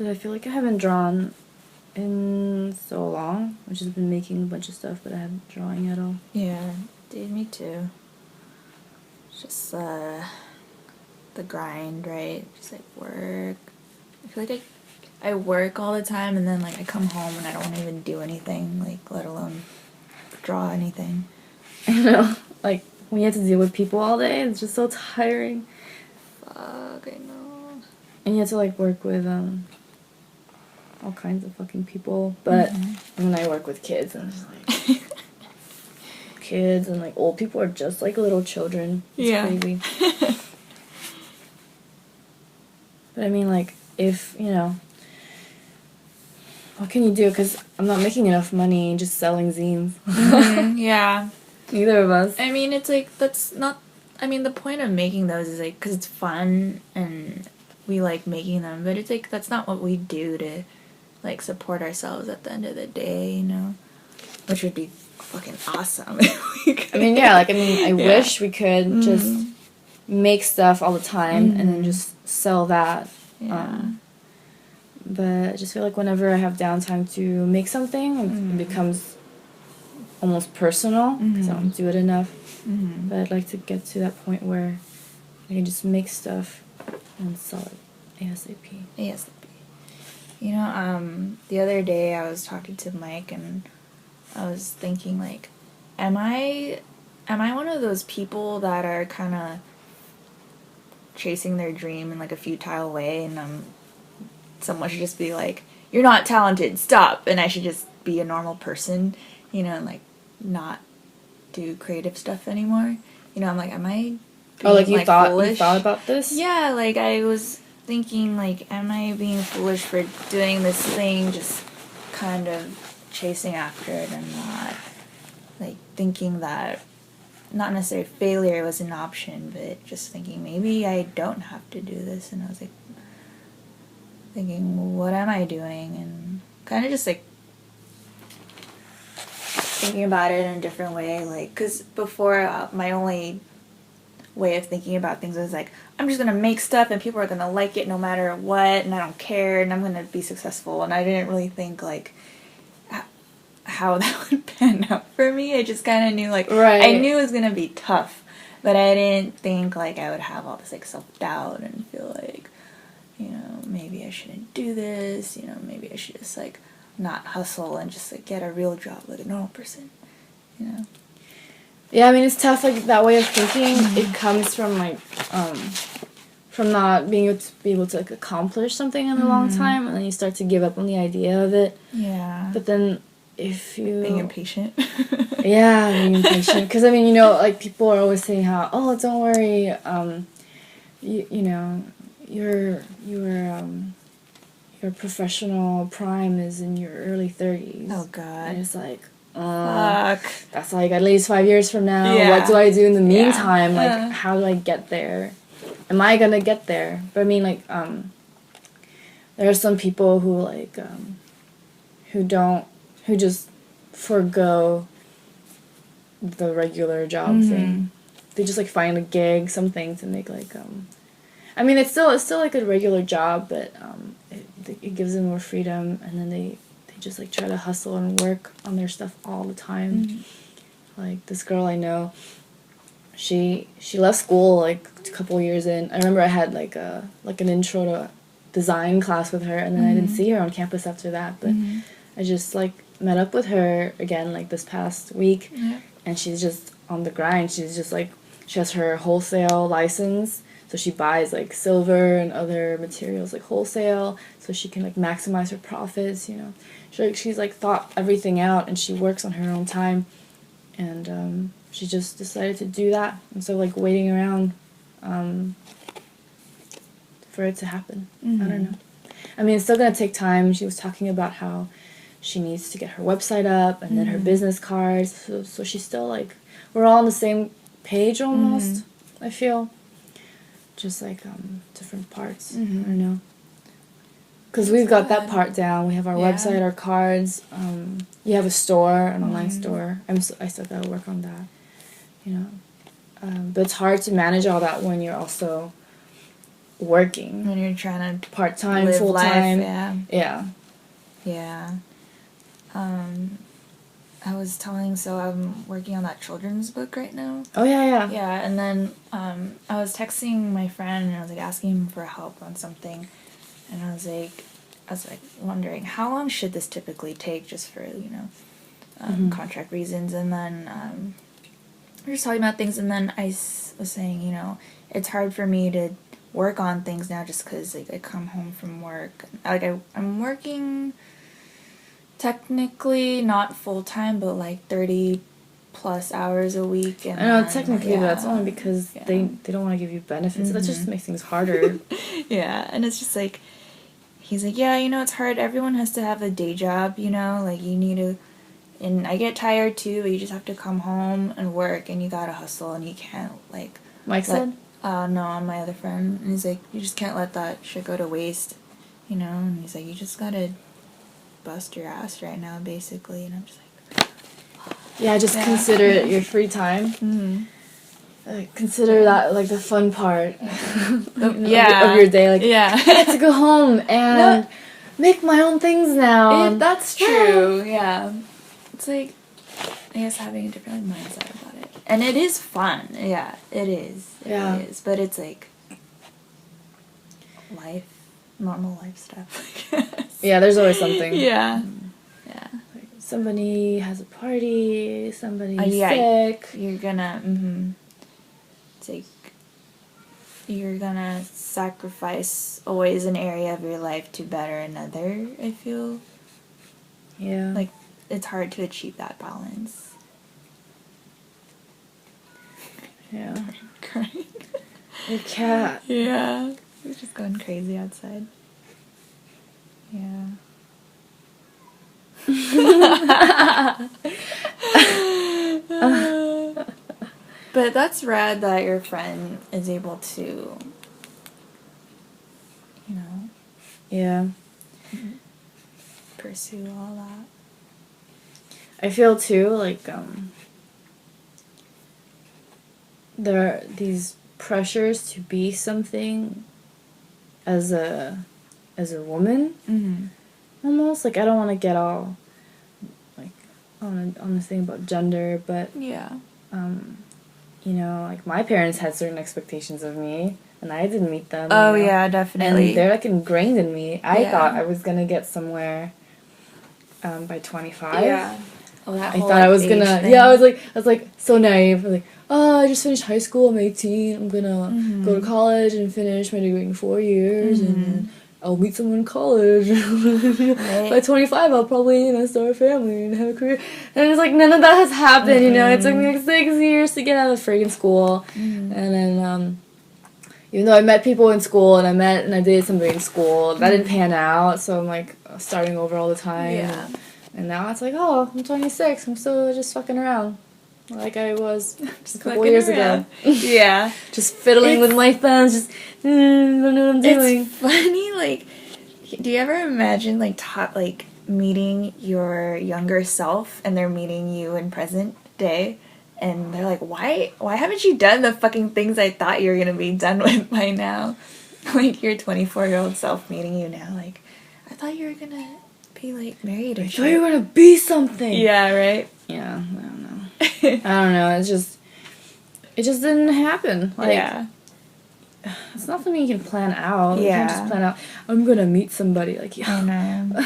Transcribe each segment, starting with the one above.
Because I feel like I haven't drawn in so long. I've just been making a bunch of stuff, but I haven't drawing at all. Yeah, dude, me too. It's just the grind, right? Just like work. I feel like I work all the time, and then like I come home and I don't want to even do anything, like let alone draw anything. I know, like when you have to deal with people all day, it's just so tiring. Fuck, I know. And you have to like work with all kinds of fucking people. But when I work with kids, I'm just like kids and like old people are just like little children. It's crazy. But I mean, like, if, you know, what can you do? Because I'm not making enough money just selling zines. Yeah. Neither of us. I mean, it's like, that's not, I mean, the point of making those is like, because it's fun and we like making them, but it's like, that's not what we do to, like, support ourselves at the end of the day, you know? Which would be fucking awesome if we could. I mean, yeah, like, I mean, I wish we could just make stuff all the time and then just sell that. Yeah. But I just feel like whenever I have downtime to make something, it becomes almost personal because I don't do it enough. But I'd like to get to that point where I can just make stuff and sell it ASAP. ASAP. You know, the other day I was talking to Mike and I was thinking, like, am I one of those people that are kind of chasing their dream in like a futile way, and someone should just be like, you're not talented, stop, and I should just be a normal person, you know, and like not do creative stuff anymore. You know, I'm like, am I being, like you thought foolish? You thought about this? Yeah, like I was thinking, like, am I being foolish for doing this thing, just kind of chasing after it and not like thinking that not necessarily failure was an option, but just thinking maybe I don't have to do this. And I was like thinking, well, what am I doing? And kind of just like thinking about it in a different way. Like, because before my only way of thinking about things was like, I'm just gonna make stuff and people are gonna like it no matter what, and I don't care, and I'm gonna be successful. And I didn't really think like how that would pan out for me. I just kind of knew, like, I knew it was gonna be tough, but I didn't think like I would have all this like self-doubt and feel like, you know, maybe I shouldn't do this, you know, maybe I should just like not hustle and just like get a real job like a normal person, you know. Yeah, I mean, it's tough, like, that way of thinking. It comes from, like, from not being able to like, accomplish something in a long time, and then you start to give up on the idea of it. Yeah. But then, if you... Being impatient. Yeah, being impatient. Because, I mean, you know, like, people are always saying how, oh, don't worry, you know, your professional prime is in your early 30s. Oh, God. And it's like... Fuck. That's like at least 5 years from now. Yeah. What do I do in the meantime? Like, how do I get there? Am I gonna get there? But I mean, like, there are some people who like, who just forgo the regular job thing. They just like find a gig, something to make like, I mean, it's still like a regular job, but it gives them more freedom, and then they just like try to hustle and work on their stuff all the time. Like this girl I know, she left school like a couple years in. I remember I had like an intro to design class with her, and then I didn't see her on campus after that, but I just like met up with her again like this past week, and she's just on the grind. She's just like, she has her wholesale license, so she buys like silver and other materials like wholesale, so she can like maximize her profits, you know. She's like thought everything out, and she works on her own time, and she just decided to do that. And so like waiting around for it to happen. I don't know. I mean, it's still gonna take time. She was talking about how she needs to get her website up and then her business cards. So she's still like, we're all on the same page almost. I feel, just like different parts. I don't know. Because we've got that part down. We have our website, our cards. You have a store, an online store. I still gotta work on that, you know. But it's hard to manage all that when you're also working. When you're trying to Part-time, live full-time. life, Yeah. Yeah. I was so I'm working on that children's book right now. Oh, yeah. Yeah, and then I was texting my friend and I was like asking him for help on something, and I was like wondering how long should this typically take, just for contract reasons, and then we were just talking about things, and then I was saying it's hard for me to work on things now just because I come home from work, I'm working technically not full time, but 30 plus hours a week. And I know, technically, but that's only because they don't want to give you benefits. That just makes things harder. Yeah, and it's just he's like, yeah, it's hard. Everyone has to have a day job, you need to, and I get tired too, but you just have to come home and work, and you gotta hustle, and you can't, Mike said? No, my other friend, and he's like, you just can't let that shit go to waste, and he's like, you just gotta bust your ass right now, basically, and I'm just like, yeah, just consider it your free time. Mm-hmm. Consider that the fun part of your day. I get to go home and make my own things now. That's true. Yeah, it's I guess having a different mindset about it, and it is fun. Yeah, it is. Yeah, it is. But it's normal life stuff. I guess. Yeah, there's always something. Yeah. Somebody has a party, somebody's sick. You're gonna, you're gonna sacrifice always an area of your life to better another, I feel. Yeah. It's hard to achieve that balance. Yeah. Crying. Your cat. Yeah. He's just going crazy outside. Yeah. But that's rad that your friend is able to, yeah, pursue all that. I feel too there are these pressures to be something as a woman. Mm-hmm. Almost I don't want to get all on this thing about gender, but yeah, my parents had certain expectations of me, and I didn't meet them. Oh yeah, definitely. And they're ingrained in me. I thought I was gonna get somewhere by 25. Yeah. Oh, that I whole thought I was gonna. thing. Yeah, I was so naive. I was oh, I just finished high school. I'm 18. I'm gonna go to college and finish my degree in 4 years, and then I'll meet someone in college. Right. By 25, I'll probably, start a family and have a career. And it's none of that has happened, It took me 6 years to get out of friggin' school. And then, even though I met people in school, and I dated somebody in school, that didn't pan out, so I'm, starting over all the time. Yeah. And now it's I'm 26, I'm still just fucking around. Like I was just a couple years ago. Yeah. Just fiddling with my thumbs, just don't know what I'm doing. It's funny, do you ever imagine, meeting your younger self, and they're meeting you in present day, and they're like, why haven't you done the fucking things I thought you were gonna be done with by now? Your 24-year-old self meeting you now, I thought you were gonna be, married or I thought you were gonna be something. Yeah, right? Yeah, I don't know. I don't know, it just didn't happen. Yeah. It's not something you can plan out. Yeah. You can't just plan out, I'm gonna meet somebody. I know.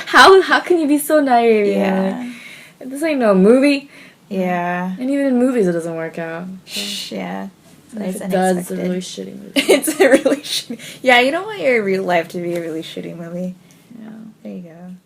How can you be so naive? Yeah. This ain't no movie. Yeah. And even in movies it doesn't work out. So. Yeah. If it does, it's a really shitty movie. It's a really shitty... Yeah, you don't want your real life to be a really shitty movie. Yeah. There you go.